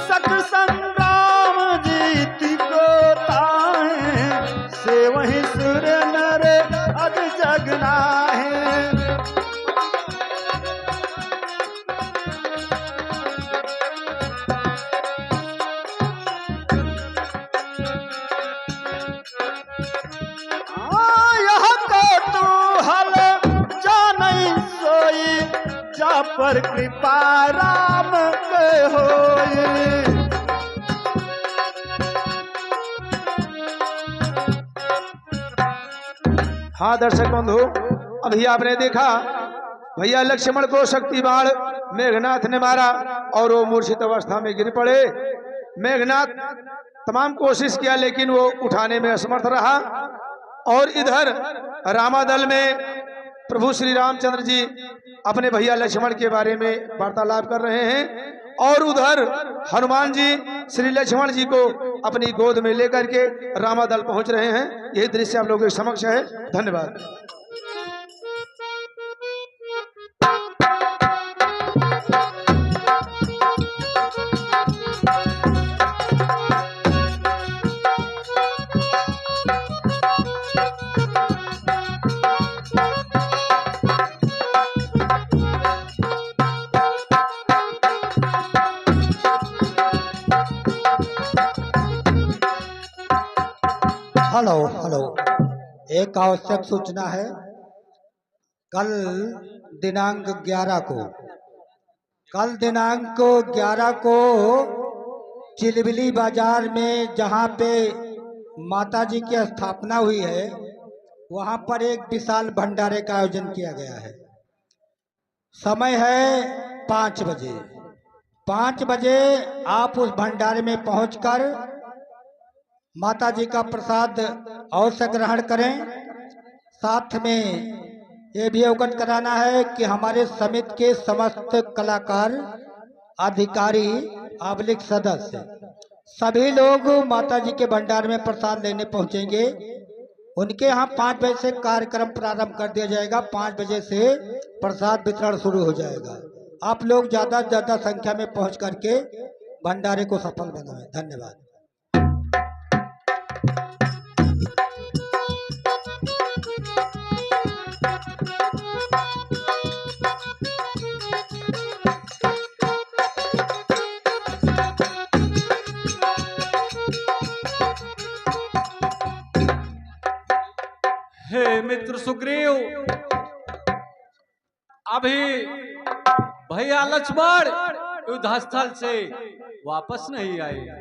सत संग्राम जीत को ताहे से वही सुर नर अग जगना है। जा पर कृपा राम के होए। हाँ दर्शक बंधु, अभी आपने देखा भैया लक्ष्मण को शक्ति बाण मेघनाथ ने मारा और वो मूर्छित अवस्था में गिर पड़े। मेघनाथ तमाम कोशिश किया लेकिन वो उठाने में असमर्थ रहा। और इधर रामादल में प्रभु श्री रामचंद्र जी अपने भैया लक्ष्मण के बारे में वार्तालाप कर रहे हैं और उधर हनुमान जी श्री लक्ष्मण जी को अपनी गोद में लेकर के रामादल पहुंच रहे हैं। यही दृश्य आप लोगों के समक्ष है। धन्यवाद। हेलो हेलो, एक आवश्यक सूचना है। कल दिनांक 11 को चिलबिली बाजार में जहाँ पे माता जी की स्थापना हुई है वहाँ पर एक विशाल भंडारे का आयोजन किया गया है। समय है 5 बजे। 5 बजे आप उस भंडारे में पहुंचकर माता जी का प्रसाद अवश्य ग्रहण करें। साथ में ये भी अवगत कराना है कि हमारे समिति के समस्त कलाकार, अधिकारी, आबलिक सदस्य सभी लोग माता जी के भंडार में प्रसाद लेने पहुंचेंगे। उनके यहाँ 5 बजे से कार्यक्रम प्रारंभ कर दिया जाएगा। 5 बजे से प्रसाद वितरण शुरू हो जाएगा। आप लोग ज़्यादा से ज़्यादा संख्या में पहुँच करके भंडारे को सफल बनाएं। धन्यवाद। हे मित्र सुग्रीव, अभी भैया लक्ष्मण युद्धस्थल से वापस नहीं आए।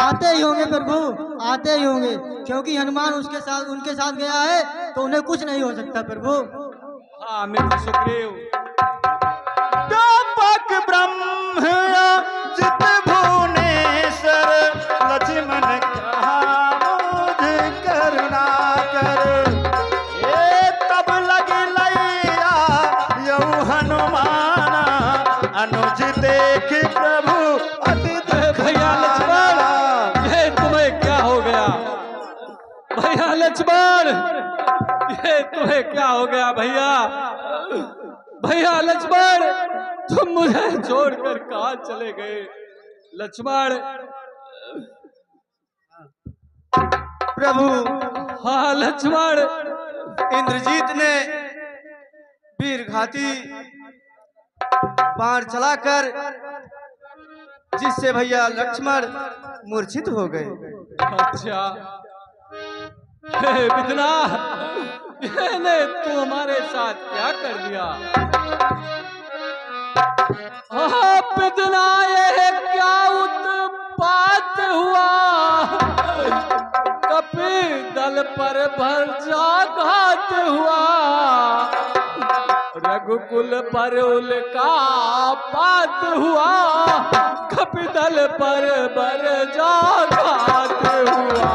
आते ही होंगे प्रभु, आते ही होंगे, क्योंकि हनुमान उनके साथ गया है तो उन्हें कुछ नहीं हो सकता प्रभु। हाँ मित्र सुग्रीव। व्यापक ब्रह्म जित भुवनेश्वर लक्ष्मण कहा मुझ करुणा कर। ये तब लगी लैया यऊ हनुमाना अनुज देख प्रभु अति भैया लक्ष्मण, ये तुम्हें क्या हो गया? भैया लक्ष्मण, ये तुम्हें क्या हो गया? भैया लक्ष्मण, तुम मुझे छोड़कर कहाँ चले गए? लक्ष्मण। प्रभु। हाँ लक्ष्मण। इंद्रजीत ने वीरघाती बाण चलाकर जिससे भैया लक्ष्मण मूर्छित हो गए। अच्छा, हे बिदना, ने तू हमारे साथ क्या कर दिया? हाँ बिदना, ये क्या उत्पात हुआ? कपि दल पर भरजाघात हुआ, रघुकुल पर उल्का पात हुआ, कपि दल पर भरजाघात हुआ।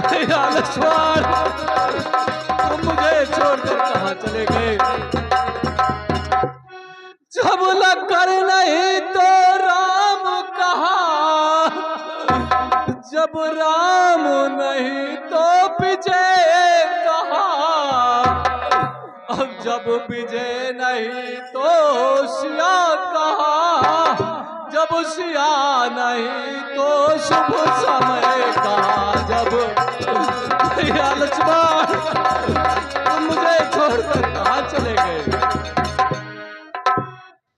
भैया लक्ष्मण, तुम मुझे छोड़कर कहाँ चले गए? जब लकर नहीं तो राम कहा, जब राम नहीं तो विजय जब विजय नहीं तो सिया कहा, जब सिया नहीं तो शुभ समय कहा। जब भैया लक्ष्मण तुम मुझे छोड़कर कहाँ चले गए?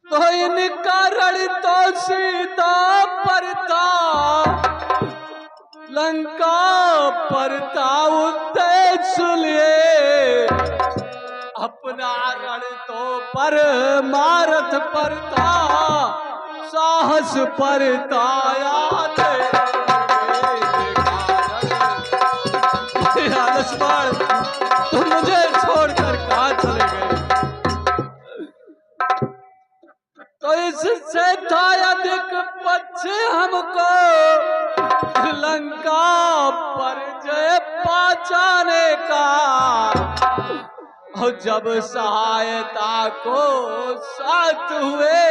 तो इनका रण तो सीता परता, लंका परता उद्देश्य लिए। अपना रण तो पर मारत परता, साहस परता याद लक्ष्मण तुम मुझे छोड़कर कहाँ चले गए? तो इससे था अधिक पक्ष हमको लंका पर जय पाचाने का। और जब सहायता को साथ हुए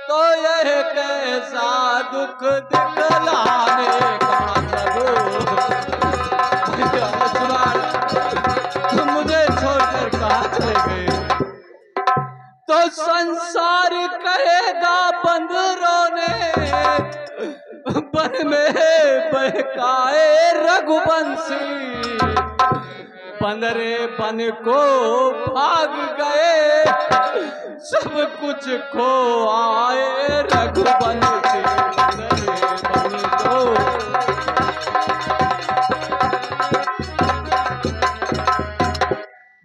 तो यह कैसा दुख दिखलाने का। तुम मुझे छोड़कर कहाँ चले गए? तो संसार कहेगा बंदरों ने वन में बहकाए रघुवंशी। बंदरे बन को भाग गए, सब कुछ खो आए रघुवंशी। बंदरे बन को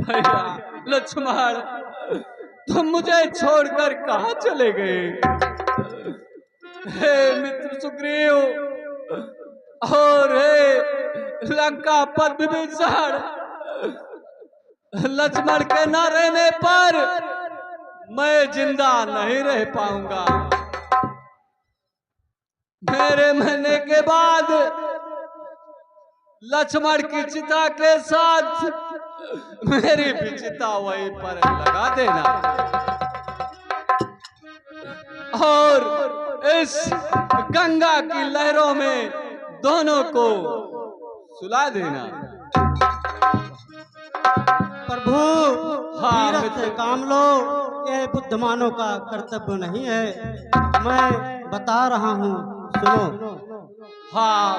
भैया लक्ष्मण तुम मुझे छोड़कर कहाँ चले गए? हे मित्र सुग्रीव और हे लंका पर विभीषण, लक्ष्मण के न रहने पर मैं जिंदा नहीं रह पाऊंगा। मेरे मरने के बाद लक्ष्मण की चिता के साथ मेरी भी चिता वहीं पर लगा देना और इस गंगा की लहरों में दोनों को सुला देना। प्रभु हाँ, धीरज से काम लो, ये बुद्धिमानों का कर्तव्य नहीं है। मैं बता रहा हूँ, सुनो। हाँ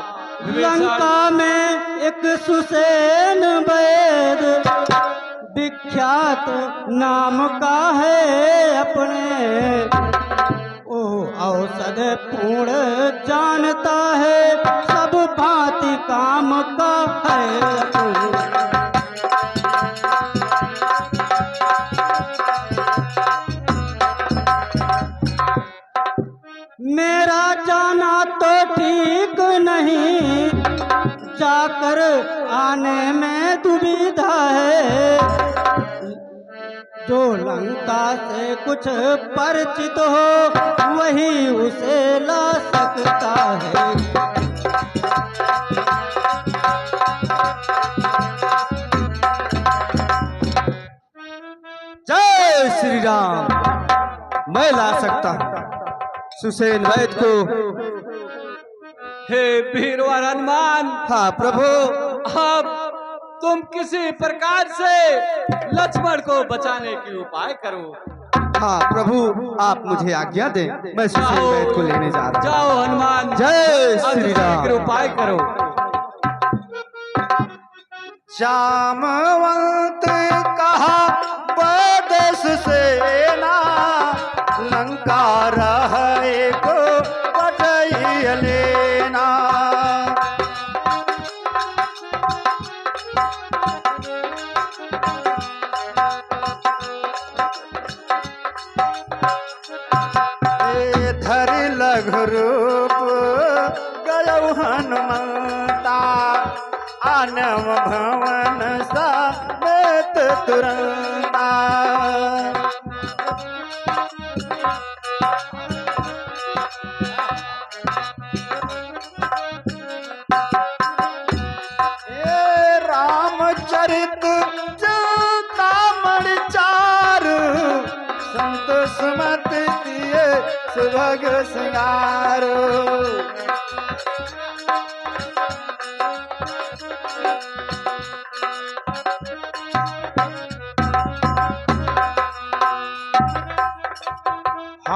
लंका में एक सुसेन वैद विख्यात नाम का है अपने। ओह औषध पूर्ण जानता है, सब भांति काम का है। मेरा जाना तो ठीक नहीं, जाकर आने में दुविधा है। जो लंका से कुछ परिचित हो वही उसे ला सकता है। जय श्री राम। मैं ला सकता हूँ सुसेन वैद को। हे वीरवर हनुमान, हाँ प्रभु। अब तुम किसी प्रकार से लक्ष्मण को बचाने की उपाय करो। हाँ प्रभु, आप मुझे आज्ञा दें, मैं सुसेन वैद को लेने जा रहा हूँ। जाओ हनुमान, जय श्री राम। शीघ्र उपाय करो। जामवंत कहा बदेश सेना, लंका रहे को बटई लेना। धरि लघु रूप गयौ हनुमंता, आनव भवन समेत तुरंता। रामचरित चिंतामणि चारु, संत सुमति दिए सुभग सिंगारो।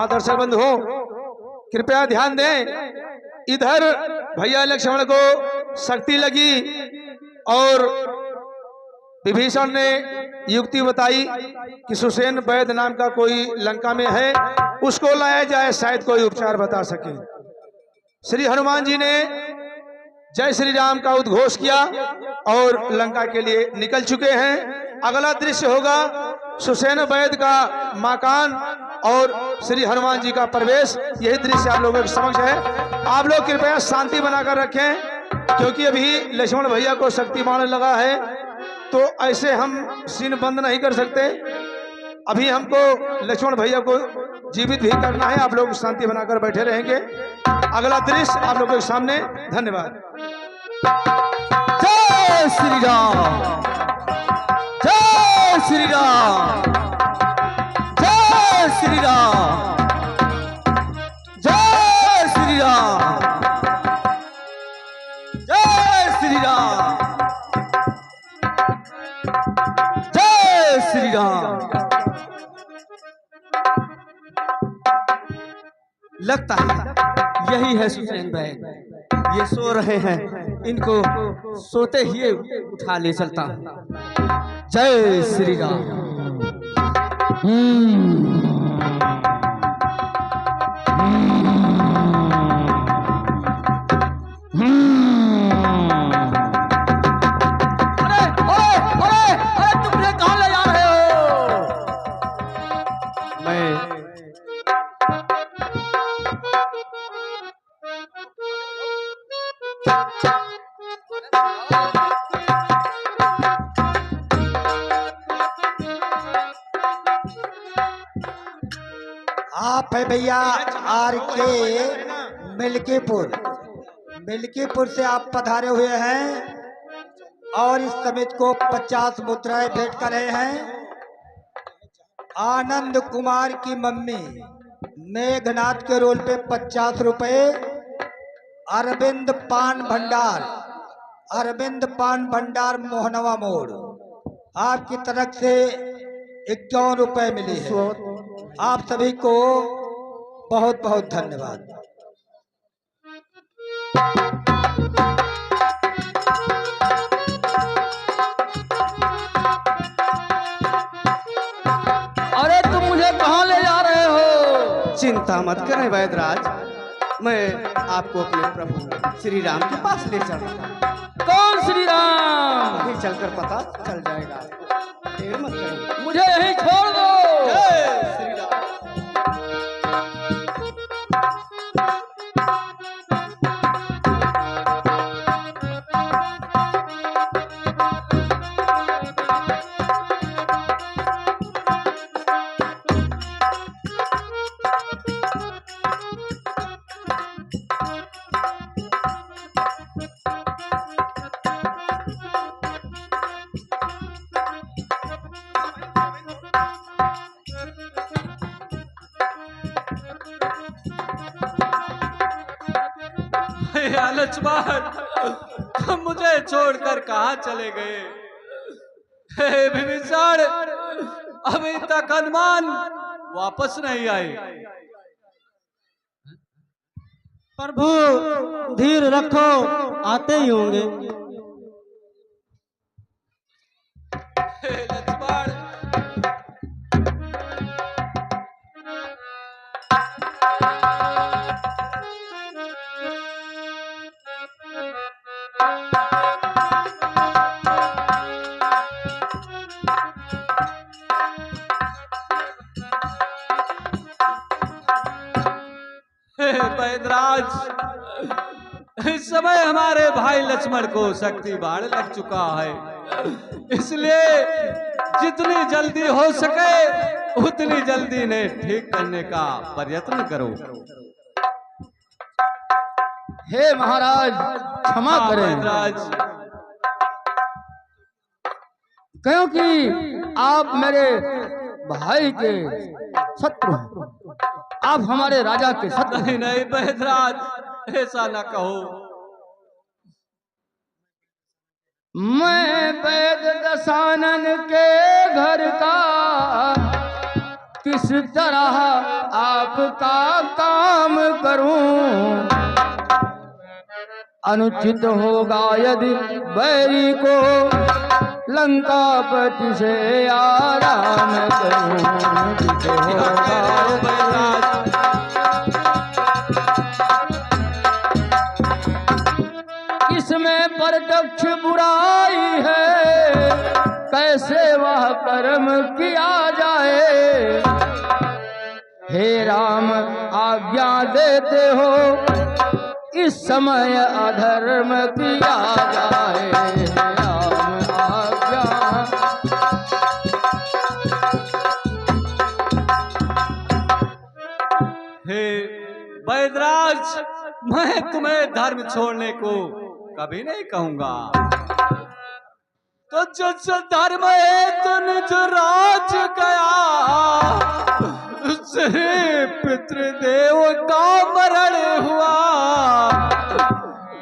हाँ दर्शक बंधुओं, कृपया ध्यान दें, इधर भैया लक्ष्मण को शक्ति लगी और विभीषण ने युक्ति बताई कि सुसेन वैद्य नाम का कोई लंका में है, उसको लाया जाए, शायद कोई उपचार बता सके। श्री हनुमान जी ने जय श्री राम का उद्घोष किया और लंका के लिए निकल चुके हैं। अगला दृश्य होगा सुसेन वैद्य का मकान और श्री हनुमान जी का प्रवेश। यही दृश्य आप लोगों के समक्ष है। आप लोग कृपया शांति बनाकर रखें, क्योंकि अभी लक्ष्मण भैया को शक्तिमान लगा है, तो ऐसे हम सीन बंद नहीं कर सकते। अभी हमको लक्ष्मण भैया को जीवित भी करना है। आप लोग शांति बनाकर बैठे रहेंगे। अगला दृश्य आप लोगों के सामने। धन्यवाद। जय श्री राम, जय श्री राम, जय श्री राम, जय श्री राम, जय श्री राम, जय श्री राम। लगता है यही है सुसेन वैद्य, ये सो रहे हैं, इनको सोते ही उठा ले चलता हूं। जय श्री राम। अरे अरे अरे अरे, तुम मुझे कहां ले जा रहे हो? मैं आप है भैया आर के मिल्कीपुर। मिल्कीपुर से आप पधारे हुए हैं और इस समित को 50 मुद्राएं भेंट कर रहे हैं। आनंद कुमार की मम्मी मेघनाथ के रोल पे 50 रुपए। अरविंद पान भंडार, अरविंद पान भंडार मोहनवा मोड़, आपकी तरफ से 51 रुपए मिली है। आप सभी को बहुत बहुत धन्यवाद। अरे तुम मुझे कहां ले जा रहे हो? चिंता मत करें वैद्यराज, मैं आपको अपने प्रभु श्री राम के पास ले चल रहा हूं। कौन श्री राम? अभी चलकर पता चल जाएगा, देर मत करो, मुझे यहीं छोड़ दो। श्री राम। लक्ष्मण, मुझे छोड़कर कहाँ चले गए? हे विभीषण, अभी तक हनुमान वापस नहीं आए। प्रभु धीर रखो, आते ही होंगे। हे लक्ष्मण, वैद्यराज, इस समय हमारे भाई लक्ष्मण को शक्ति बाढ़ लग चुका है, इसलिए जितनी जल्दी हो सके उतनी जल्दी इन्हें ठीक करने का प्रयत्न करो। हे महाराज, क्षमा करें, वैद्यराज, क्योंकि आप मेरे भाई के शत्रु हैं, आप हमारे राजा के शत्रु। नहीं नहीं वैद्यराज, ऐसा ना कहो। मैं वैद्य दशानन के घर का किस तरह आपका काम करूं, अनुचित होगा यदि बैरी को लंकापति से आराम करूं। अनुचित होगा इसमें प्रत्यक्ष बुराई है, कैसे वह कर्म किया जाए। हे राम आज्ञा देते हो इस समय अधर्म किया जाए। राम आज्ञा। हे वैदराज, मैं तुम्हें धर्म छोड़ने को कभी नहीं कहूंगा। तो जिस धर्म है तुम जो राज गया, उससे पितृदेव का मरण हुआ।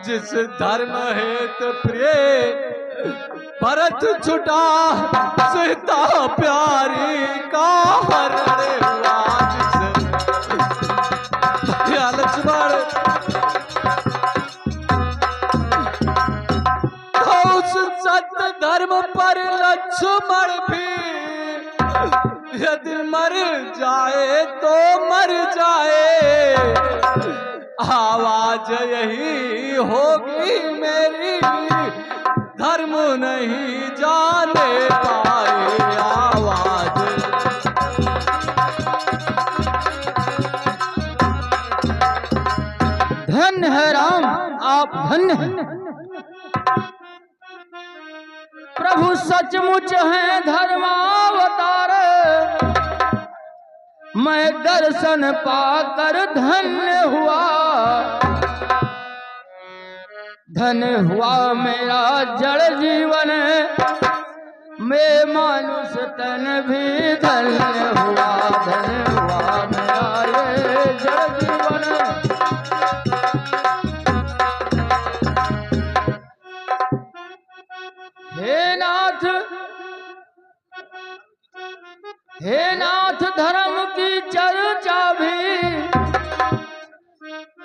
जिस धर्म है तो प्रिय भरत छुटा, सीता प्यारी का हरण हुआ। जिस लक्ष्मण सत्य धर्म पर लक्ष्मण भी यदि मर जाए तो मर जाए। आवाज यही होगी मेरी, धर्म नहीं जाने पाए आवाज। धन्य है राम, आप धन्य हैं। प्रभु सचमुच हैं धर्मावतार, मैं दर्शन पाकर धन्य हुआ। धन्य हुआ मेरा जड़ जीवन, मैं मानुष तन भी धन्य हुआ। धन्य हुआ मेरा ये जड़ जीवन। हे नाथ धर्म की चर्चा भी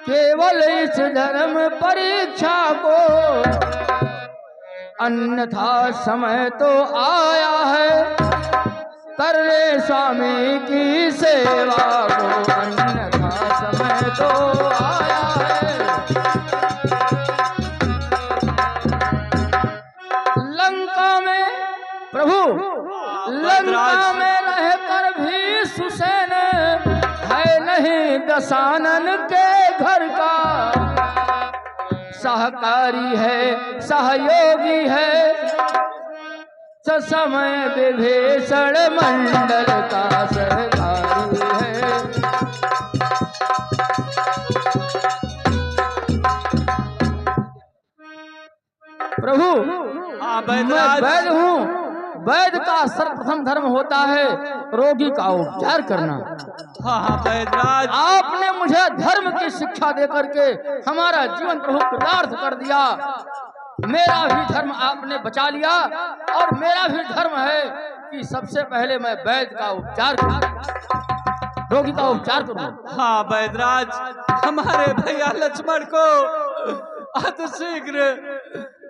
केवल इस धर्म परीक्षा को, अन्यथा समय तो आया है करने स्वामी की सेवा को। अन्यथा समय तो आया है। लंका में प्रभु, लंका में रहकर भी सुसैन है नहीं दशानन के घर का। सहकारी है सहयोगी है समय विभीषण मंडल का सहकारी है। प्रभु मैं वैद हूँ। वैद का सर्वप्रथम धर्म होता है रोगी का उपचार करना। हाँ वैदराज, आपने मुझे धर्म की शिक्षा देकर के हमारा जीवन प्रभु कृतार्थ कर दिया। मेरा भी धर्म आपने बचा लिया और मेरा भी धर्म है कि सबसे पहले मैं वैद का उपचार करूं, रोगी का उपचार करूं। हाँ वैदराज, हमारे भैया लक्ष्मण को अतिशीघ्र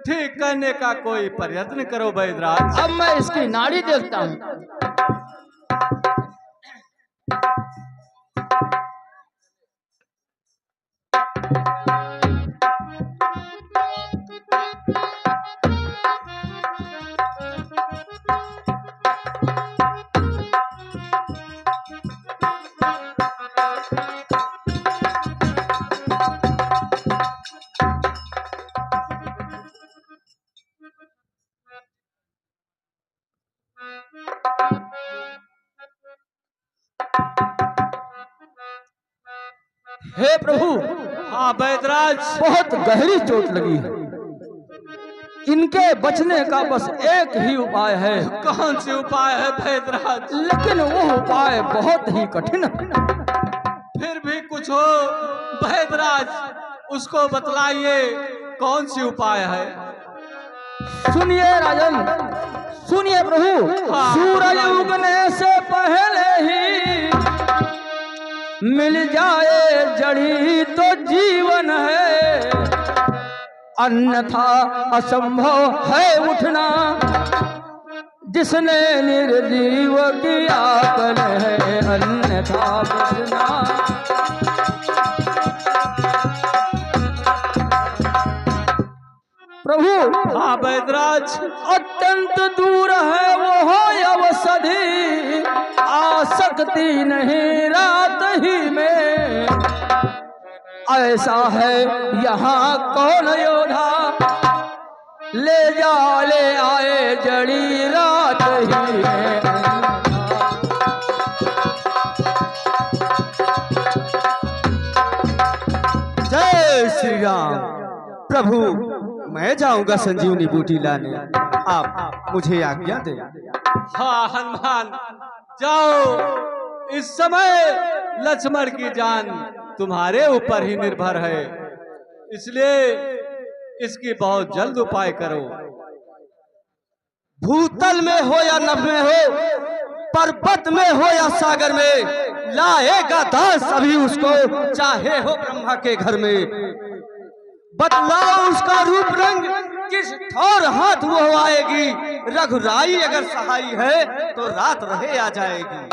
ठीक करने का कोई प्रयत्न करो वैदराज। अब मैं इसकी नाड़ी देखता हूँ। हे प्रभु, हाँ वैदराज, बहुत गहरी चोट लगी है। इनके बचने का बस एक ही उपाय है। कौन सी उपाय है वैदराज? लेकिन वो उपाय बहुत ही कठिन है। फिर भी कुछ हो वैदराज, उसको बतलाइए कौन सी उपाय है। सुनिए राजन, सुनिए प्रभु। हाँ, सूरज उगने से पहले ही मिल जाए जड़ी तो जीवन है, अन्यथा असंभव है उठना। जिसने निर्जीव किया कल है, अन्यथा बचना। प्रभु हाँ वैदराज, अत्यंत दूर है वो अवसधि, आ सकती नहीं रात ही में। ऐसा है यहाँ कौन योधा, ले आए जड़ी रात ही में। जय श्री राम। प्रभु मैं जाऊंगा संजीवनी बूटी लाने, आप मुझे आज्ञा दें। हाँ हनुमान जाओ, इस समय लक्ष्मण की जान तुम्हारे ऊपर ही निर्भर है, इसलिए इसकी बहुत जल्द उपाय करो। भूतल में हो या नभ में हो, पर्वत में हो या सागर में, लाएगा दास अभी उसको, चाहे हो ब्रह्मा के घर में। बदलाओ उसका रूप रंग, किस ठौर हाथ वो आएगी। रघुराई अगर सहाई है तो रात रहे आ जाएगी।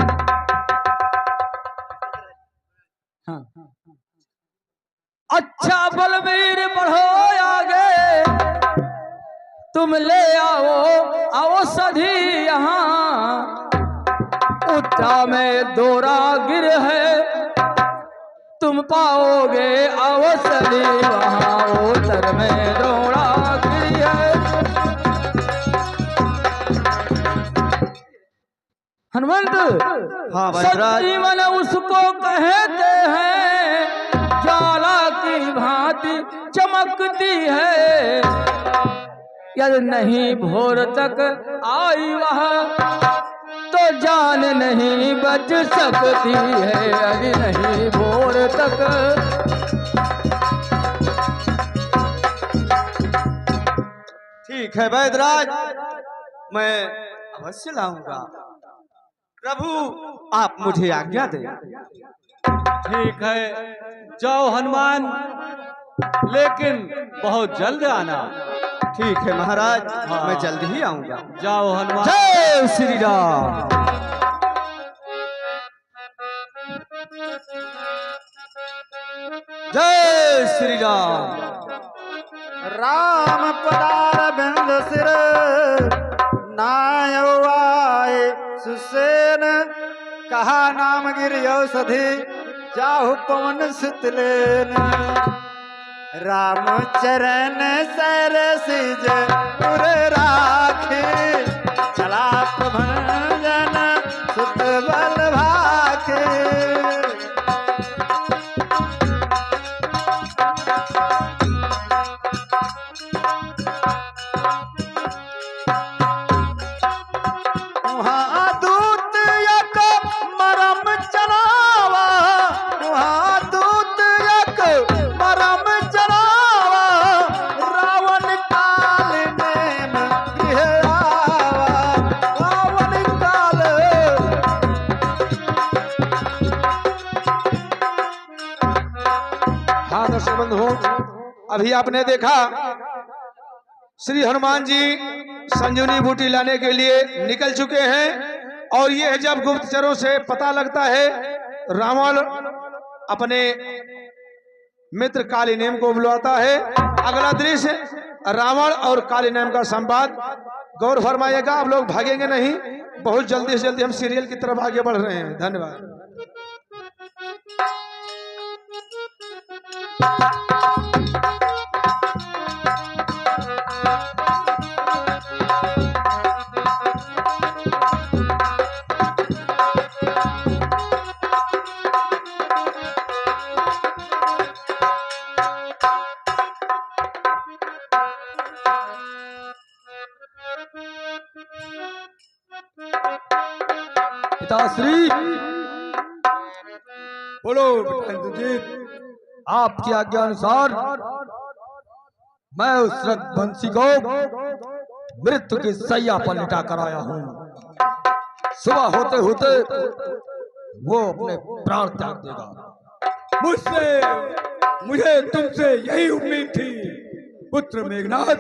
अच्छा बलवीर बढ़ो आगे, तुम ले आओ सधी यहाँ। उच्चा में दोरा गिर है, तुम पाओगे अवसरी वहाँ। उत्तर में दोरा गिर है। हनुमंत हाँ वैदराज। सजीवन उसको कहते हैं, ज्वाला की भांति चमकती है। यदि नहीं भोर तक आई वह, तो जान नहीं बच सकती है। यदि नहीं भोर तक। ठीक है वैदराज, मैं अवश्य लाऊंगा। प्रभु आप मुझे आज्ञा दें। ठीक है, जाओ हनुमान, लेकिन बहुत जल्द आना। ठीक है महाराज, हाँ। मैं जल्द ही आऊंगा। जाओ हनुमान। जय श्री राम। जय श्री राम। राम पदार बिंद सिर नाय सुसेन, कहा नाम गिर औषधि जाहु पवन सुतलेन। राम चरण सर सिज पुर राखे, चला प्रभंजन सुत बल भाखे। वहाँ दूत यक मरम चलावा, वहाँ दूत यक मरम चलावा। रावण काल नेम गृह आवा, रावण काल। हाँ दर्शक बंधु, अभी आपने देखा श्री हनुमान जी संजीवनी बूटी लाने के लिए निकल चुके हैं। और ये जब गुप्तचरों से पता लगता है, रावण अपने मित्र कालीनेम को बुलाता है। अगला दृश्य रावण और कालीनेम का संवाद। गौर फरमाइएगा, आप लोग भागेंगे नहीं। बहुत जल्दी से जल्दी हम सीरियल की तरफ आगे बढ़ रहे हैं। धन्यवाद। पिताश्री, बोलो इंद्रजीत, आपकी आज्ञा अनुसार मैं उस रघुवंशी को मृत्यु की सैया पर लिटा कर आया हूँ। सुबह होते होते वो अपने प्राण त्याग देगा। मुझे तुमसे यही उम्मीद थी पुत्र मेघनाथ।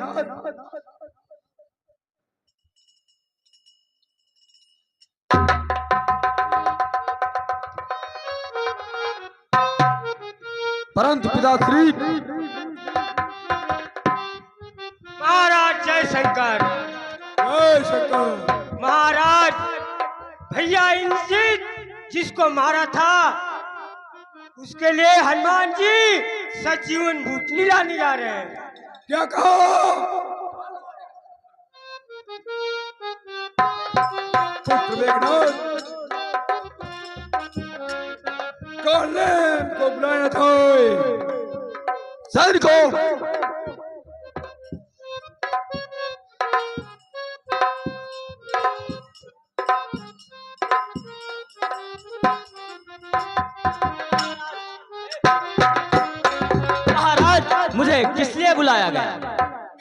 परंतु पिताश्री, महाराज जय शंकर। जय शंकर। महाराज भैया इंद्रजीत जिसको मारा था उसके लिए हनुमान जी सजीवन बूटी लाने जा रहे हैं। क्या कहा? पुत्र मेघनाथ को बुलाया था। सर को महाराज मुझे किस लिए बुलाया गया?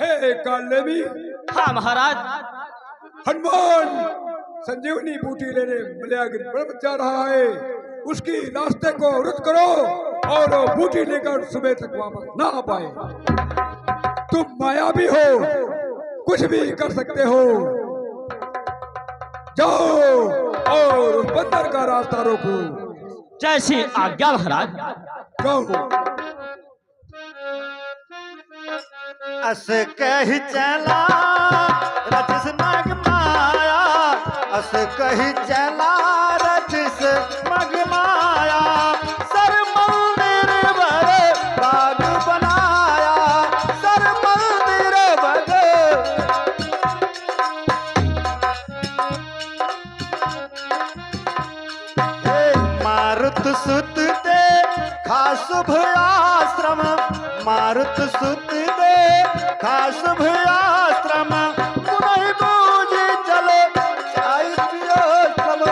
हे कालेमी, हाँ महाराज। हनुमान संजीवनी बूटी लेने मलयागिरी पर्वत जा रहा है। उसकी रास्ते को रुक करो और वो बूटी लेकर सुबह तक वापस ना आ पाए। तुम मायावी हो, कुछ भी कर सकते हो। जाओ और उस बंदर का रास्ता रोको। जैसी आज्ञा महाराज। जाओ। अस कही चला रचिस मग माया, अस कही चला रचिस मग माया। सर मंदिर भरे बाग बनाया, सर मंदिर भरे। मारुत सुत दे खास आश्रम, मारुत सुत दे खास आश्रम। पुनः बूझ चलो चाय पियो सब।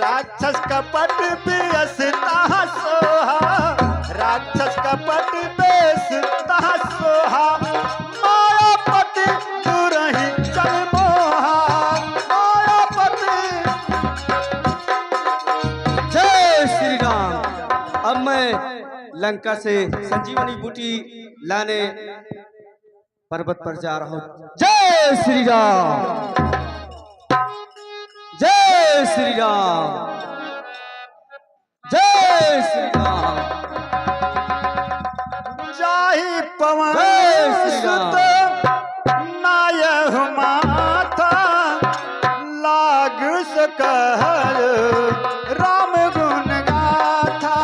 राक्षस कपट बेसता सोहा, राक्षस कपट बेसता सोहा। मायापति दुरहि चल मोहा, मायापति। जय श्री राम। अब मैं लंका से संजीवनी बूटी लाने पर्वत पर जा रहा हूँ। जय श्री राम, जय श्री राम, जय श्री राम। जाहि पवन जय श्री राम। सुत नायह माथा, लाग सकल राम गुण गाथा।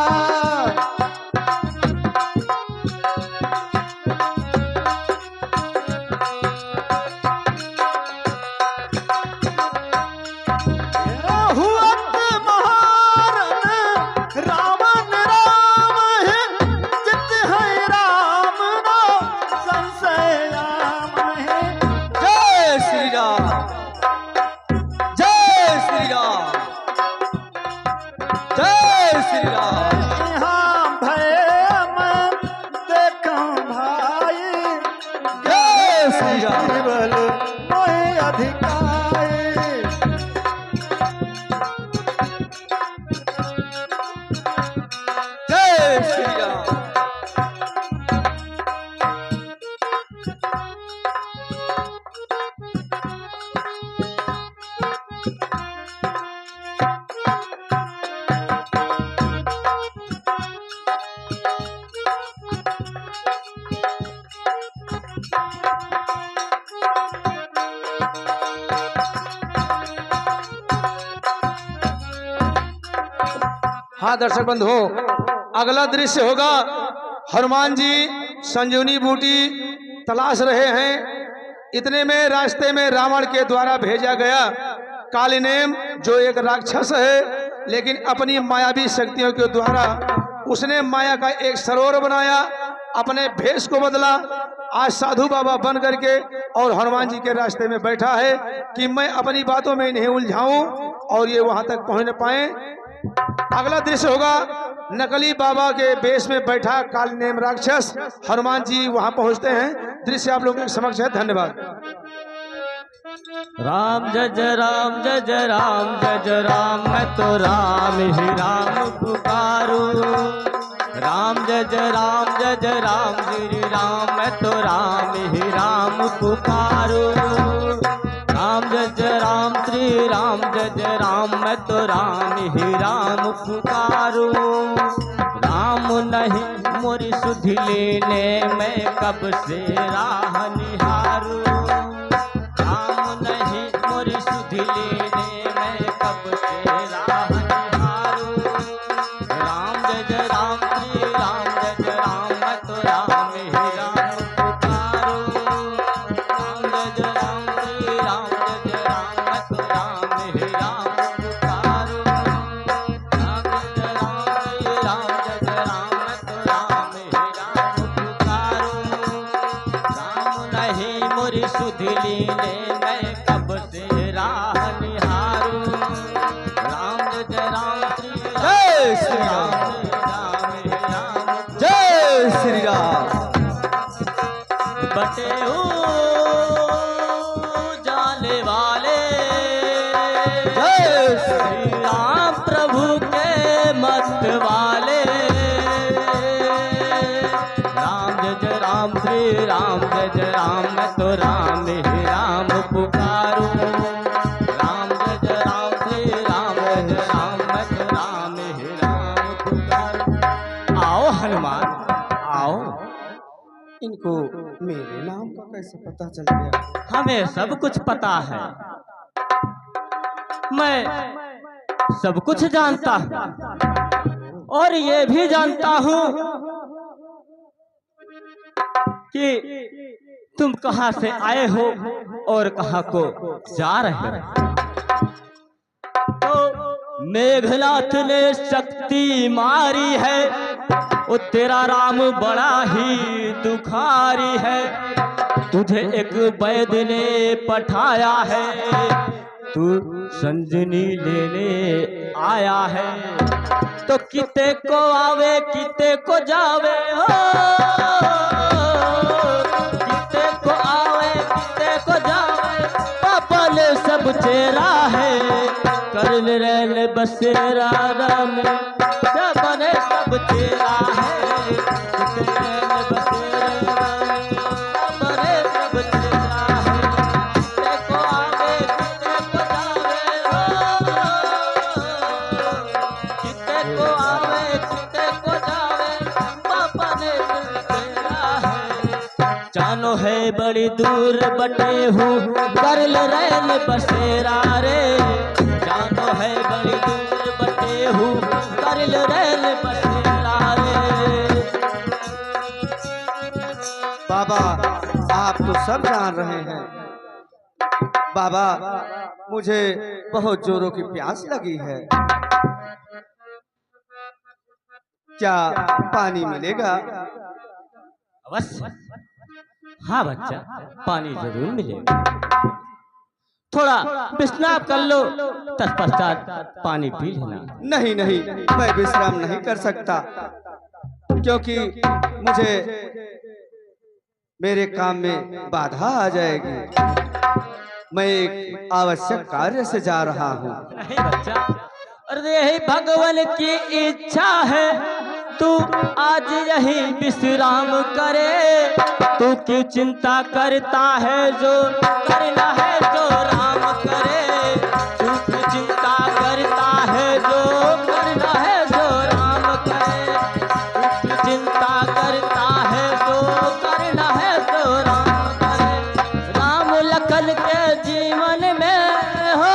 हुअत महारन रामन राम है, जित है राम ना संशय राम है। जय श्री राम, जय श्री राम, जय श्री राम। यहाँ भय मैं देखूं भाई, जय श्री राम। केवल मोहि अधिकाई। जय श्री राम। हाँ दर्शक बंधु, अगला दृश्य होगा हनुमान जी संजीवनी बूटी तलाश रहे हैं। इतने में रास्ते में रावण के द्वारा भेजा गया कालिनेम, जो एक राक्षस है लेकिन अपनी मायावी शक्तियों के द्वारा उसने माया का एक सरोवर बनाया, अपने भेष को बदला, आज साधु बाबा बन करके और हनुमान जी के रास्ते में बैठा है कि मैं अपनी बातों में इन्हें उलझाऊं और ये वहां तक पहुंच न पाए। अगला दृश्य होगा, नकली बाबा के वेश में बैठा काल नेम राक्षस, हनुमान जी वहां पहुंचते हैं। दृश्य आप लोगों के समक्ष है। धन्यवाद। राम जय जय राम, जय जय राम, जय जय राम, मैं तो राम ही राम पुकारूं। राम जय जय राम, जय जय राम, श्री राम, मैं तो राम ही राम पुकारूं। राम जय जय राम, श्री राम, जय जय राम, मैं तो राम ही राम पुकारूं। राम नहीं मोरी सुधि लेने, मैं कब से राह निहारूं। राम नहीं मोरी सुधि लेने, मैं कब से राह निहारूं। राम जय जय राम, श्री राम, जय जय राम, मैं तो राम ही राम पुकारूं। राम जय जय राम, श्री राम, जय जय राम, मैं तो राम ही राम पुकारूं। राम जय जय राम, श्री राम, जय जय राम, मैं तो राम ही राम पुकारूं। राम नहीं मोरी सुधि लीने, मैं कब से राह निहारूं। राम जय जय राम, श्री जय श्री राम, जय श्री राम। बटे जाने वाले, जय श्री राम प्रभु के मत वाले। राम जय जय राम, श्री राम, जय जय राम, मैं तो राम ही राम पुकारूं। राम जय जय राम, श्री राम, जय जय राम, मैं तो राम ही राम पुकारूं। आओ हनुमान, आओ। इनको मेरे नाम का कैसे पता चल गया? हमें सब कुछ पता है, मैं सब कुछ जानता हूँ और ये भी जानता हूँ कि तुम कहाँ से आए हो और कहाँ को जा रहे हो। तो मेघनाथ ने शक्ति मारी है, वो तेरा राम बड़ा ही दुखारी है। तुझे एक वैद्य ने पठाया है, तू संजनी लेने आया है। तो किते को आवे किते को जावे हो, किते को आवे किते को जावे। पापा ने सब चेरा है, करल रैल बसेरा राम, जब ने सब चेरा है। किते रैल बसेरा राम, जब ने सब चेरा है। किते को आवे किते को जावे हो, किते को आवे किते को जावे। पापा ने सब चेरा है। जानो है बड़ी दूर बटे हूँ, करल रैल बसेरा रे। जानो है बड़ी दूर बटे हूँ, करल रैल बसेरा रे। बाबा आप तो सब जान रहे हैं। बाबा मुझे बहुत जोरों की प्यास लगी है, क्या पानी मिलेगा? अवश्य, हाँ बच्चा, पानी जरूर मिलेगा। थोड़ा विश्राम कर लो, तत्पश्चात पानी पी लेना। नहीं नहीं, मैं विश्राम नहीं कर सकता, क्योंकि मुझे मेरे काम में बाधा आ जाएगी। मैं एक आवश्यक कार्य से जा रहा हूँ। नहीं बच्चा, अरे यही भगवान की इच्छा है, तू आज यही विश्राम करे। तू क्यों चिंता करता है, जो करना है जो राम करे। तू क्यों चिंता करता है, जो करना है जो राम करे। तू क्यों चिंता करता है, जो करना है जो राम करे। राम लखन के जीवन में हो,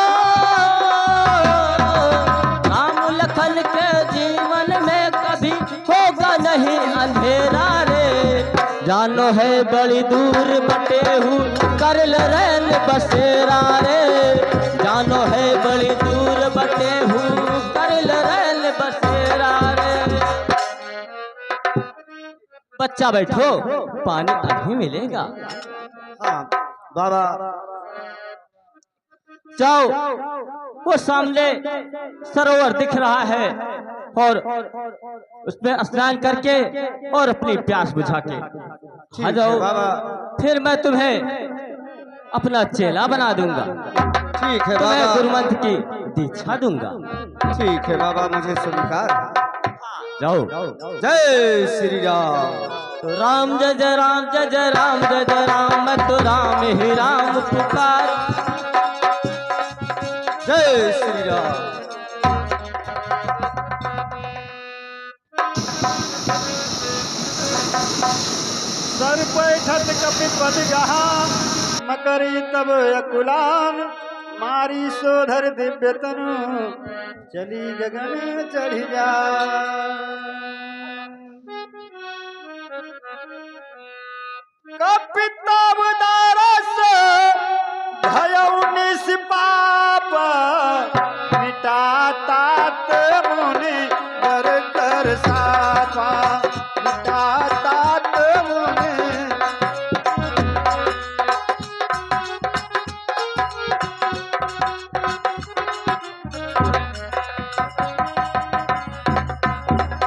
राम लखन के जीवन में कभी होगा नहीं अंधेरा रे। जानो है बड़ी दूर बटे हूँ, करल रैल बसेरा रे। जानो है बड़ी दूर बटे हूँ, करल रैल बसेरा रे। बच्चा बैठो, पानी अभी मिलेगा। हाँ बाबा। जाओ, वो सामने सरोवर दिख रहा है और उसमें स्नान करके और अपनी प्यास बुझा के आ जाओ। बाबा फिर मैं तुम्हें अपना चेला बना दूंगा, ठीक है तुम्हें बाबा। गुरुमंत्र की दीक्षा दूंगा। ठीक है बाबा, मुझे स्वीकार। जाओ। जय श्री राम। तो राम जय जय राम, जय जय राम, जय जय राम, मैं तो राम ही राम पुकार। जय श्री राम। सर बैठत कपिपद जहा मकरी तब अकुलान मारी सोधर दिव्य तनु चली गगन चढ़ जा। कपितव दारस भयउ निष्पाप मिटा तात मुनि बर कर सापा मिटा तात मुनि।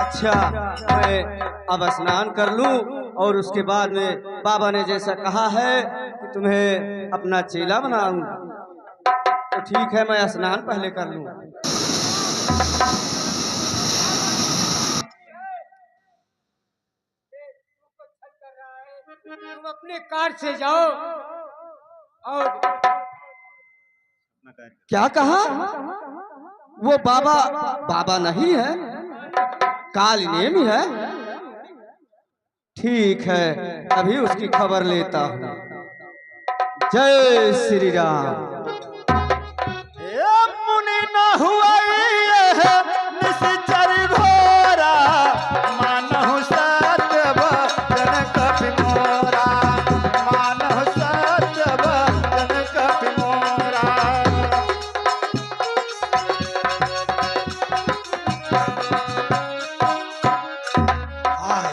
अच्छा, मैं अब स्नान कर लूं और उसके बाद में बाबा ने जैसा कहा है कि तुम्हें अपना चेला बनाऊं, तो ठीक है, मैं स्नान पहले कर लूं। तुम अपने कार से जाओ और क्या कहा? वो बाबा बाबा नहीं है, काल नेमी है। ठीक है, अभी उसकी खबर लेता हूँ। जय श्री राम। मुनि न हुआ निश्चर घोरा मानहु सत्य वचन कपि मोरा मानहु सत्य वचन कपि मोरा।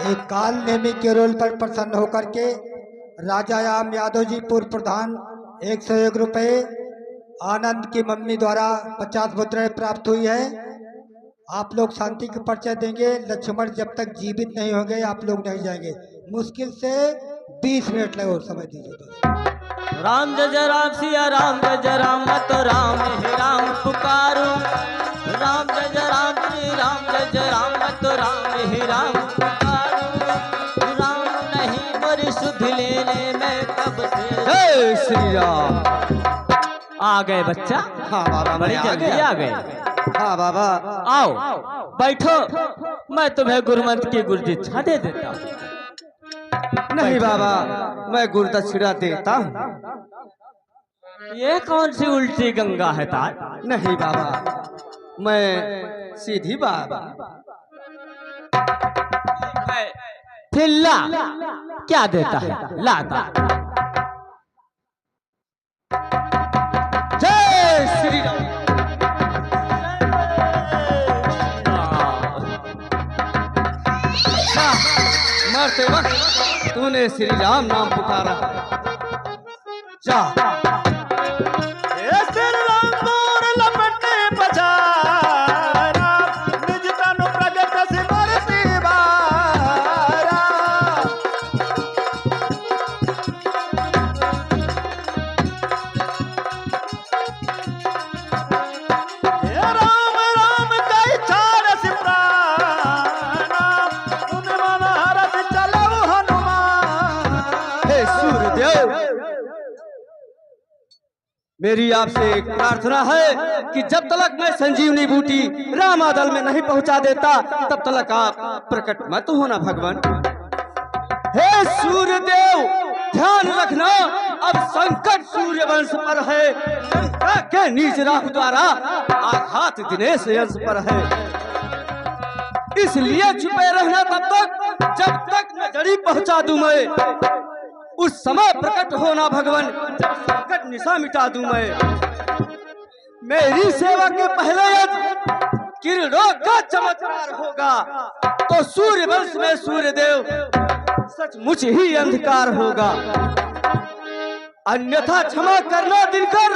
एक काल नेमी के रोल पर प्रसन्न होकर के राजा याम यादव जी पूर्व प्रधान 101 रुपये, आनंद की मम्मी द्वारा 50 मुद्राएं प्राप्त हुई है। आप लोग शांति का परिचय देंगे। लक्ष्मण जब तक जीवित नहीं होंगे आप लोग नहीं जाएंगे। मुश्किल से 20 मिनट लगे और समय दीजिए। राम जय जय राम, सिया राम जय जय राम, मैं तो राम ही राम पुकारूं। राम जय जय राम, श्री राम जय जय राम, मैं तो राम ही राम पुकारूं। राम नहीं मोरी सुध लेने में कब से। जय श्री राम। आ गए बच्चा? हाँ बाबा, बड़ी मैं जल्दी आ गए। हाँ बाबा। आओ बैठो, मैं तुम्हें गुरुमंत्र की गुरु दीक्षा दे देता हूँ। नहीं बाबा, मैं गुरु दक्षिणा देता हूँ। ये कौन सी उल्टी गंगा है तार? नहीं बाबा, मैं सीधी बाबा। फिर ला, क्या देता है? लाता। जय श्री राम। मरते वक्त तूने श्री राम नाम पुकारा। जा। श्री राम दूर लपटे पछारा निज तनु प्रगट सिमर सिवारा। राम राम कई छारस प्राणा उन मन हरत चलो हनुमान। हे सूर्यदेव, मेरी आपसे एक प्रार्थना है कि जब तक मैं संजीवनी बूटी रामादल में नहीं पहुंचा देता तब तक आप प्रकट मत होना भगवान। हे सूर्यदेव, ध्यान रखना, अब संकट सूर्य वंश पर है, लंका के नीच राहु द्वारा आघात दिनेश यंश पर है। इसलिए छुपे रहना तब तक जब तक मैं जड़ी पहुंचा दूं। मैं उस समय प्रकट होना भगवान, जब संकट निशा मिटा दूं मैं। मेरी सेवा के पहले यदि किरणों का चमत्कार होगा तो सूर्य वंश में सूर्यदेव सचमुच ही अंधकार होगा, अन्यथा क्षमा करना दिनकर।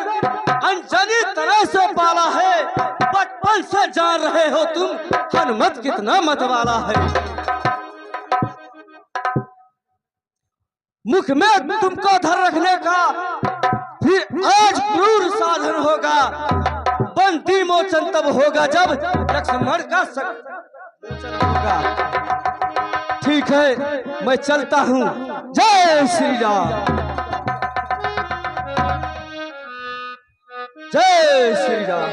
अनजानी तरह से पाला है, बचपन से जान रहे हो तुम हनुमत कितना मतवाला है। मुख में तुमको धर रखने का फिर आज क्रूर साधन होगा। बंदी मोचन तब होगा जब लक्ष्मण का मोचन होगा। ठीक है, मैं चलता हूँ। जय श्री राम, जय श्री राम।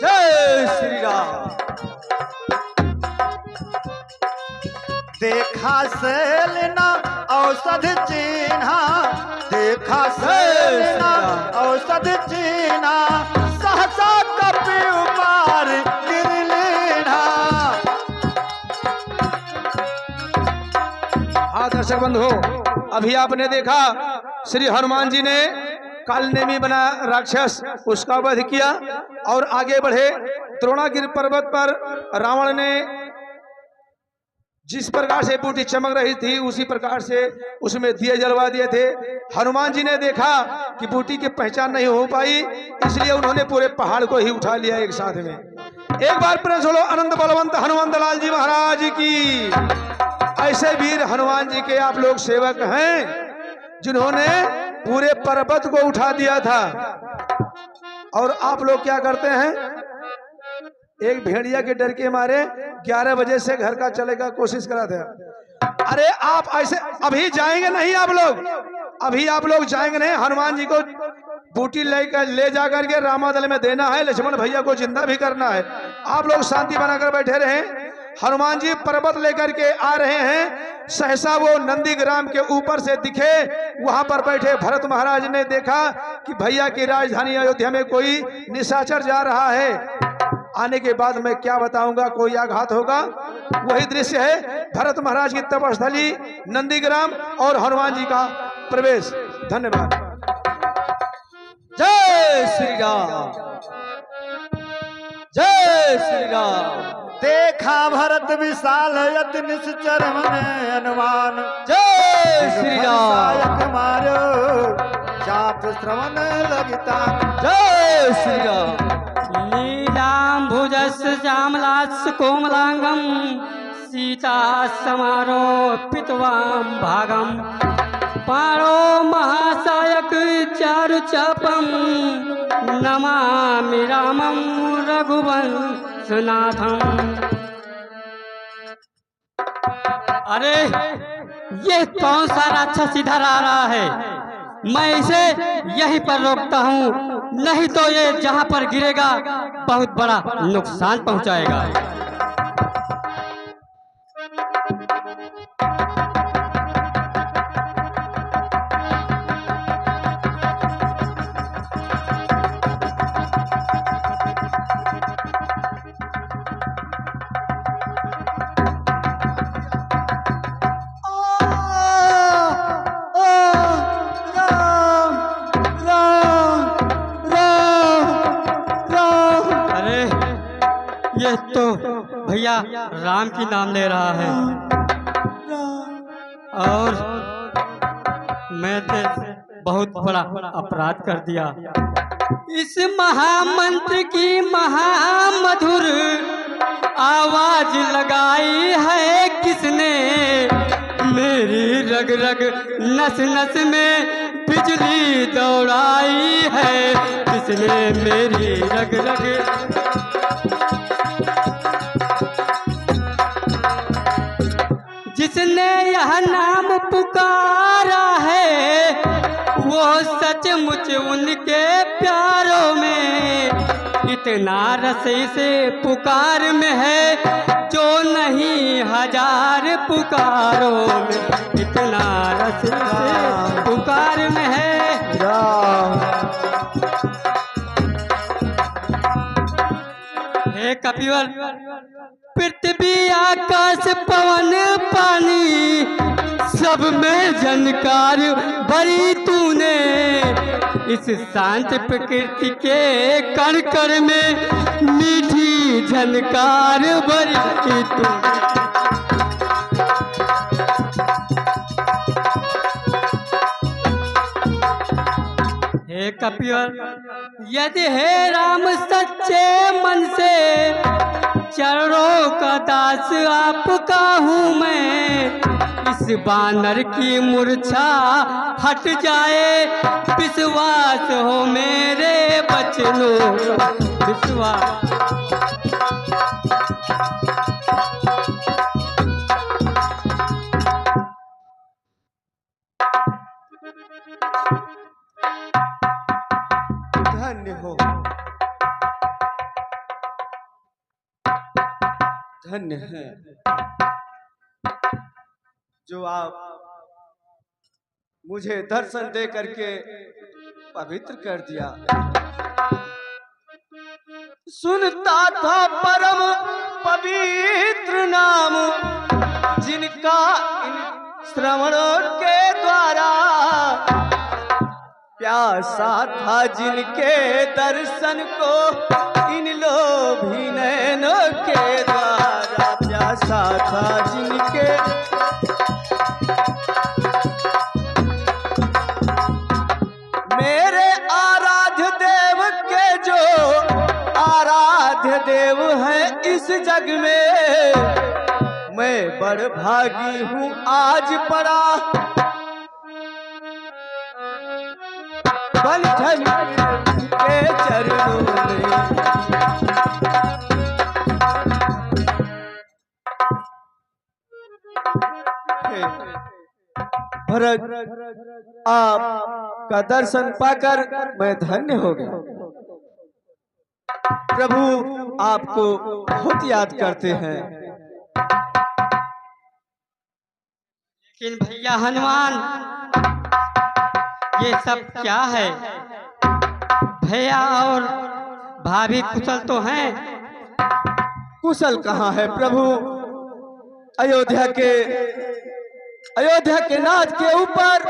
जय श्री राम। देखा से लेना औषध चिन्हा, देखा से लेना औषध चिन्हा, सहसा कपि उपार गिर लेना। हाँ दर्शक बंधु, अभी आपने देखा श्री हनुमान जी ने कालनेमी बना राक्षस उसका वध किया और आगे बढ़े। द्रोणागिरि पर्वत पर रावण ने जिस प्रकार से बूटी चमक रही थी उसी प्रकार से उसमें दिए जलवा दिए थे। हनुमान जी ने देखा कि बूटी की पहचान नहीं हो पाई, इसलिए उन्होंने पूरे पहाड़ को ही उठा लिया एक साथ में। एक बार प्रेम सुनो अनंत बलवंत हनुमंत लाल जी महाराज की। ऐसे वीर हनुमान जी के आप लोग सेवक हैं जिन्होंने पूरे पर्वत को उठा दिया था। और आप लोग क्या करते हैं, एक भेड़िया के डर के मारे 11 बजे से घर का चले का कोशिश करा था। अरे आप ऐसे अभी जाएंगे नहीं, आप लोग अभी आप लोग जाएंगे नहीं। हनुमान जी को बूटी ले जाकर के रामादल में देना है, लक्ष्मण भैया को जिंदा भी करना है। आप लोग शांति बनाकर बैठे रहें। हनुमान जी पर्वत लेकर के आ रहे हैं। सहसा वो नंदीग्राम के ऊपर से दिखे। वहां पर बैठे भरत महाराज ने देखा कि भैया की राजधानी अयोध्या में कोई निशाचर जा रहा है। आने के बाद मैं क्या बताऊंगा, कोई आघात होगा। वही दृश्य है भरत महाराज की तपस्थली नंदीग्राम और हनुमान जी का प्रवेश। धन्यवाद। जय श्री राम, जय श्री राम। देखा भरत विशाल यति निश्चर मन हनुमान, जय श्री राम। सायक मारो चाप श्रवण लगता। जय श्री राम। नीलाम्बुजस् श्यामलास्य कोमलांगम, सीता समारो पितवाम भागम, पारो महासायक चारु चापम, नमामि रामं रघुवंशनाथम। अरे ये कौन सा राक्षस इधर आ रहा है? मैं इसे यहीं पर रोकता हूँ, नहीं तो ये जहाँ पर गिरेगा बहुत बड़ा नुकसान पहुँचाएगा। ये तो भैया राम की नाम ले रहा है और मैं तो बहुत बड़ा अपराध कर दिया। इस महामंत्र की महामधुर आवाज लगाई है किसने? मेरी रग रग नस नस में बिजली दौड़ाई है किसने? मेरी रग रग जिसने यह नाम पुकारा है वो सचमुच उनके प्यारों में इतना रस से पुकार में है जो नहीं हजार पुकारों में इतना रस से पुकार में है। हे कपिवर, पृथ्वी आकाश पवन पानी सब में झनकार भरी तूने, इस शांत प्रकृति के कण कण में मीठी झनकार भरी तूने। हे कपिवर, यदि हे राम सच्चे मन से चरणों का दास आपका हूँ मैं, इस बानर की मूर्छा हट जाए, विश्वास हो मेरे बचनों का विश्वास। धन्य हो, धन्य है जो आप मुझे दर्शन दे करके पवित्र कर दिया। सुनता था परम पवित्र नाम, जिनका इन श्रवणों के द्वारा प्यासा था, जिनके दर्शन को इन लोभी नैनों के द्वारा प्यासा था, जिनके मेरे आराध्य देव के जो आराध्य देव हैं इस जग में, मैं बड़ भागी हूँ आज पड़ा बंधन के चरणों में। भरत, आपका दर्शन पाकर मैं धन्य हो गया। प्रभु आपको बहुत याद करते हैं। लेकिन भैया हनुमान, ये सब क्या है? भैया और भाभी कुशल तो हैं? कुशल कहाँ है प्रभु? अयोध्या के नाथ के ऊपर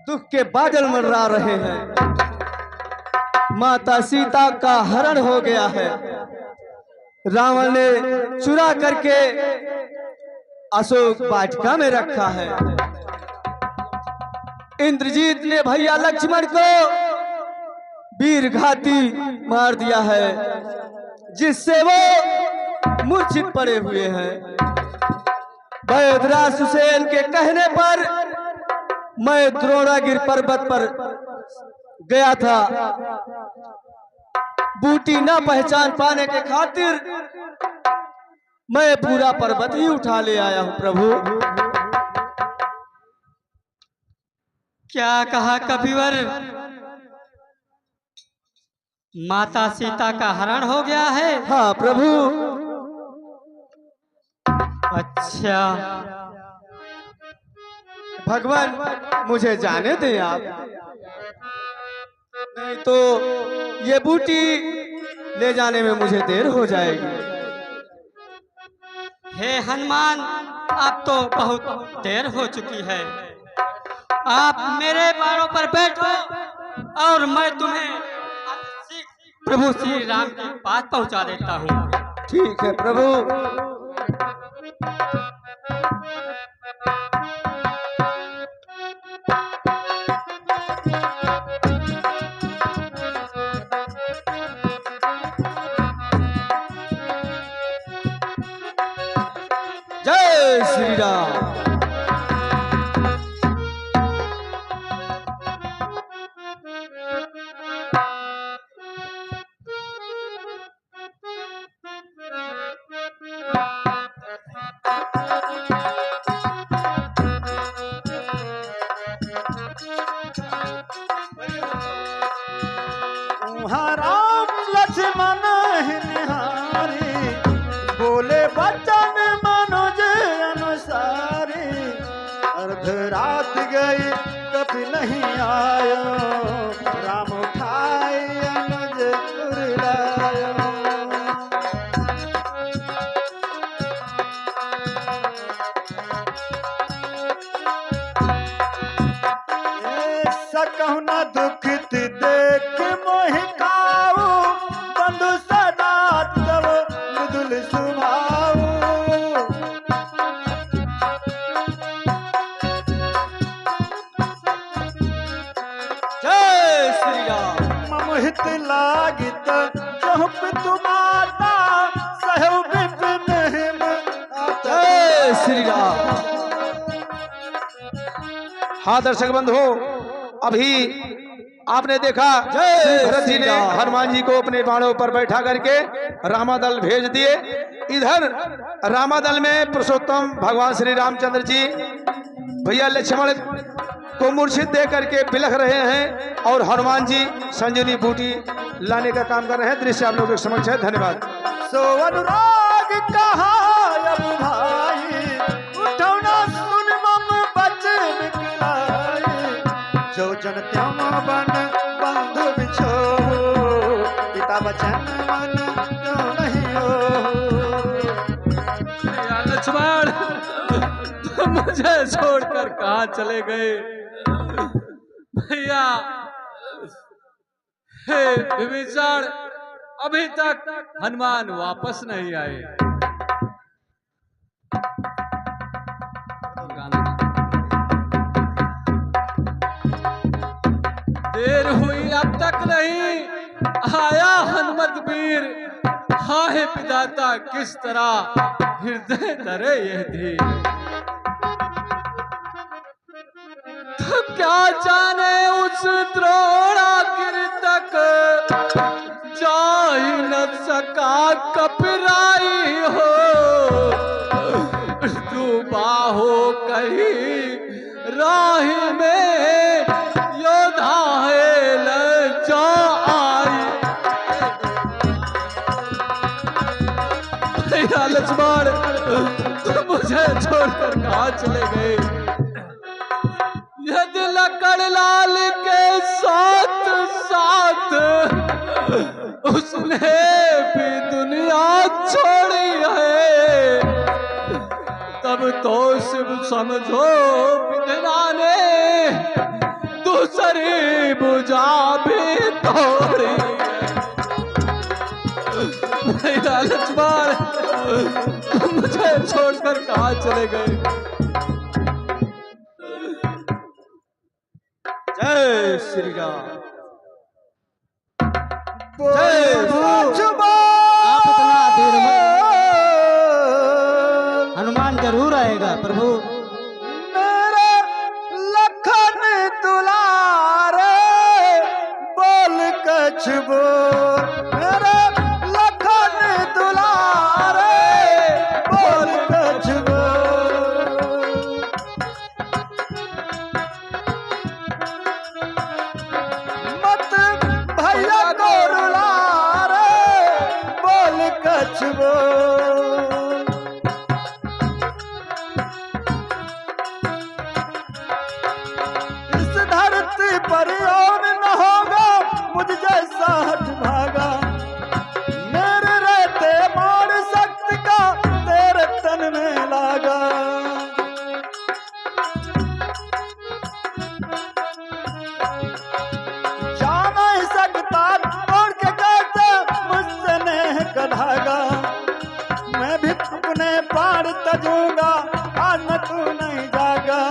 दुख के बादल मंडरा रहे हैं। माता सीता का हरण हो गया है। रावण ने चुरा करके अशोक वाटिका में रखा है। इंद्रजीत ने भैया लक्ष्मण को वीर घाती मार दिया है, जिससे वो मूर्छित पड़े हुए हैं। वैदराज सुसेन के कहने पर मैं द्रोणागिरि पर्वत पर गया था। बूटी न पहचान पाने के खातिर मैं पूरा पर्वत ही उठा ले आया हूँ प्रभु। क्या कहा कपिवर? माता सीता का हरण हो गया है? हाँ प्रभु। अच्छा, भगवान मुझे जाने दें आप, नहीं तो ये बूटी ले जाने में मुझे देर हो जाएगी। हे हनुमान, अब तो बहुत देर हो चुकी है। आप मेरे पैरों पर बैठो और मैं तुम्हें प्रभु श्री राम के पास पहुंचा देता हूँ। ठीक है प्रभु। जय श्री राम। वहाँ राम लक्ष्मण निहारी, बोले बचन मनुज अनुसारी। अर्ध रात गई कभी नहीं आयो, राम उठाई अनुज उड़ायो। चौप तुम्हारा सहु विपिन हिम जय श्री राम। हाँ दर्शक बंधु, अभी आपने देखा भरत जी ने हनुमान जी को अपने बाणों पर बैठा करके रामादल भेज दिए। इधर रामादल में पुरुषोत्तम भगवान श्री रामचंद्र जी भैया लक्ष्मण को मूर्छित दे करके बिलख रहे हैं और हनुमान जी संजीवनी बूटी लाने का काम कर रहे हैं। दृश्य आप लोगों के समक्ष है। धन्यवाद। सो अनुराग कहा अब भाई उठो ना सुन मम बचन किलाई जो जन त्यों बन बंधु बिछो पिता बचन मन क्यों नहीं हो। भैया लक्ष्मण तुम मुझे छोड़कर कहाँ चले गए भैया? हे विभीषण, अभी तक हनुमान वापस नहीं आए। देर हुई अब तक नहीं आया हनुमत वीर। हाँ हे पिताता, किस तरह हृदय तरे यह धीर। तो क्या जाने उस द्रोणागिर तक जा ही न सका कपिराई हो। डूबा हो कहीं राही में योद्धा है लज्जा आई। भैया लक्ष्मण तुम मुझे छोड़कर कहाँ चले गए? यदि लकड़ लाल के साथ साथ उसने भी दुनिया छोड़ी है, तब तो शिव समझो विधना ने दूसरी बुझा भी तोड़ी। भैया लक्ष्मण मुझे छोड़कर कहाँ चले गए? जय श्री राम। आप इतना देर में हनुमान जरूर आएगा प्रभु। मेरे लखन दुलारे बोल कछ बोल मेरे लखन दुलारे बोल कछ बोल। मत भैया को रुला रे बोल कछ बोल। इस धरती पर और न होगा मुझ जैसा हठ भागा। मेरे रहते मार शक्ति का तेरे तन में लागा। जा नहीं सकता तोड़ के कहते मुझसे नेह का धागा। मैं भी अपने पार तजूंगा आज न तू नहीं जागा।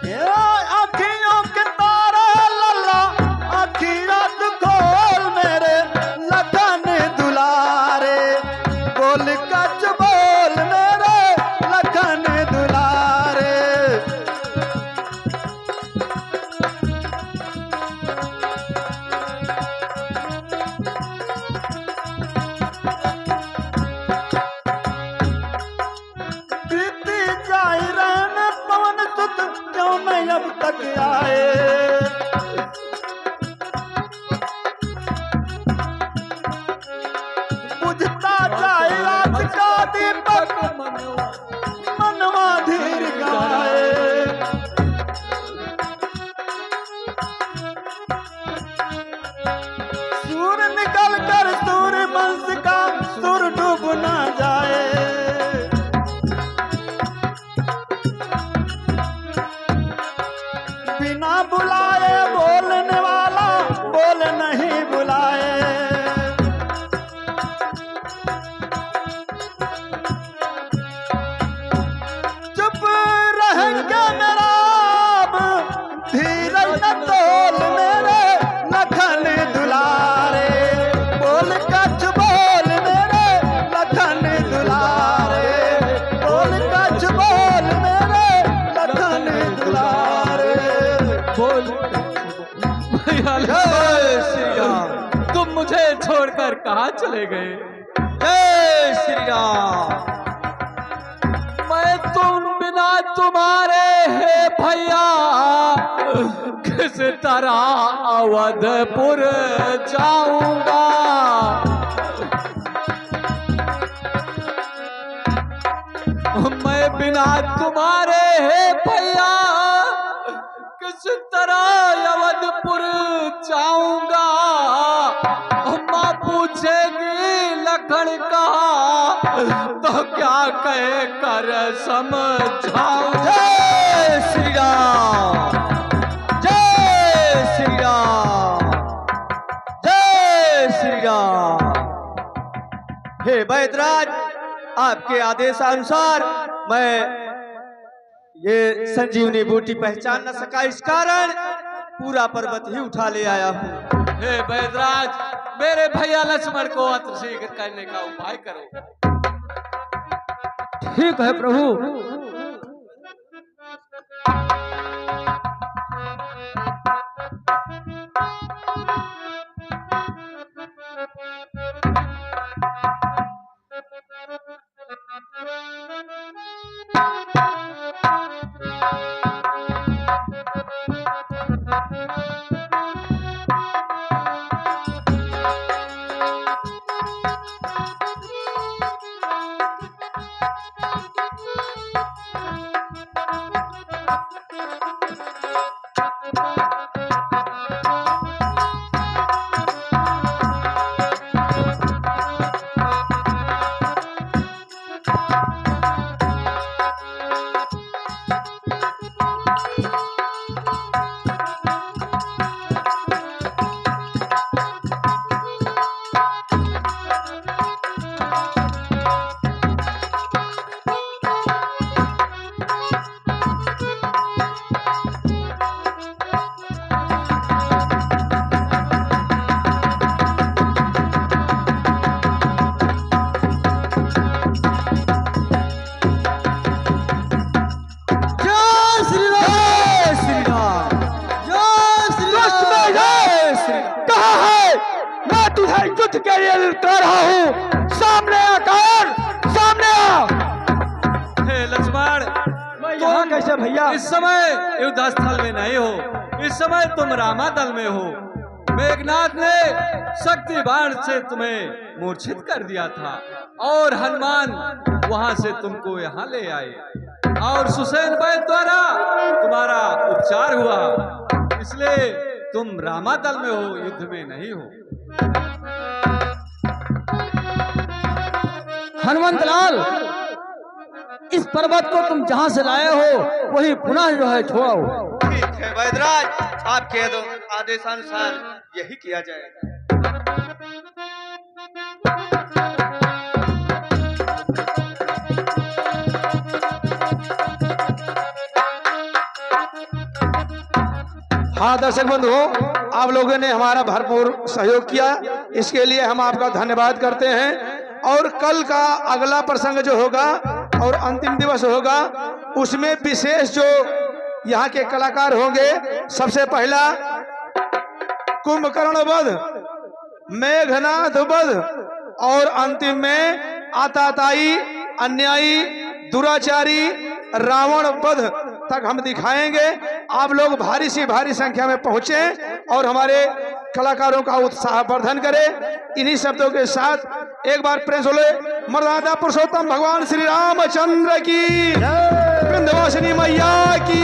ये आँखियों के तारे लल्ला आँखियाँ तू खोल मेरे लखन दुलारे बोल कच बोल मेरे लखन दुलारे। बीती जाई रहन पवन सुत क्यों नहीं अब तक आए। बुझता जाए आज का दीपक मनवा धीर गाए। सूर निकल कर सूर्य वंश का सुर डूब ना जाए। बिना बुलाए बोलने वाला बोल नहीं बुलाए। धीरज न तोल मेरे लखन दुलारे, बोल कछ बोल मेरे लखन दुलारे, बोल कछ बोल मेरे लखन दुलारे। बोल भैया लक्ष्मण, तुम मुझे छोड़कर कहाँ चले गए? जय श्री राम। मैं तुम बिना तुम्हारे है भैया किस तरह अवधपुर जाऊंगा। मैं बिना तुम्हारे है भैया किस तरह अवधपुर जाऊंगा। माँ पूछेगी लखन का तो क्या कह कर समझाऊं। जय श्री राम, जय श्री राम, जय श्री राम। हे वैद्यराज, आपके आदेशानुसार मैं ये संजीवनी बूटी पहचान न सका, इस कारण पूरा पर्वत ही उठा ले आया हूँ। हे वैद्यराज, मेरे भैया लक्ष्मण को अतिशीघ्र करने का उपाय करो। ठीक है प्रभु। युद्ध के लिए ललकार रहा हूँ। सामने आकर, सामने आ। हे लक्ष्मण, मैं यहाँ कैसे भैया? इस समय युद्ध स्थल में नहीं हो, इस समय तुम रामादल में हो। मेघनाथ ने शक्ति बाण से तुम्हें मूर्छित कर दिया था और हनुमान वहां से तुमको यहाँ ले आए और सुसैन वैद्य द्वारा तुम्हारा उपचार हुआ, इसलिए तुम रामादल में हो, युद्ध में नहीं हो। हनुमंत लाल, इस पर्वत को तुम जहां से लाए हो वही पुनः जो है छोड़ो। ठीक है वैद्यराज, आपके आदेशानुसार यही किया जाएगा। हाँ दर्शक बंधुओं, आप लोगों ने हमारा भरपूर सहयोग किया, इसके लिए हम आपका धन्यवाद करते हैं। और कल का अगला प्रसंग जो होगा और अंतिम दिवस होगा, उसमें विशेष जो यहाँ के कलाकार होंगे, सबसे पहला कुंभकर्ण वध, मेघनाथ वध और अंतिम में आताताई, अन्यायी, दुराचारी, रावण वध तक हम दिखाएंगे। आप लोग भारी सी भारी संख्या में पहुंचे और हमारे कलाकारों का उत्साह वर्धन करें। इन्हीं शब्दों के साथ एक बार प्रेम बोले मर्यादा पुरुषोत्तम भगवान श्री रामचंद्र की, विंध्यवासिनी मैया की।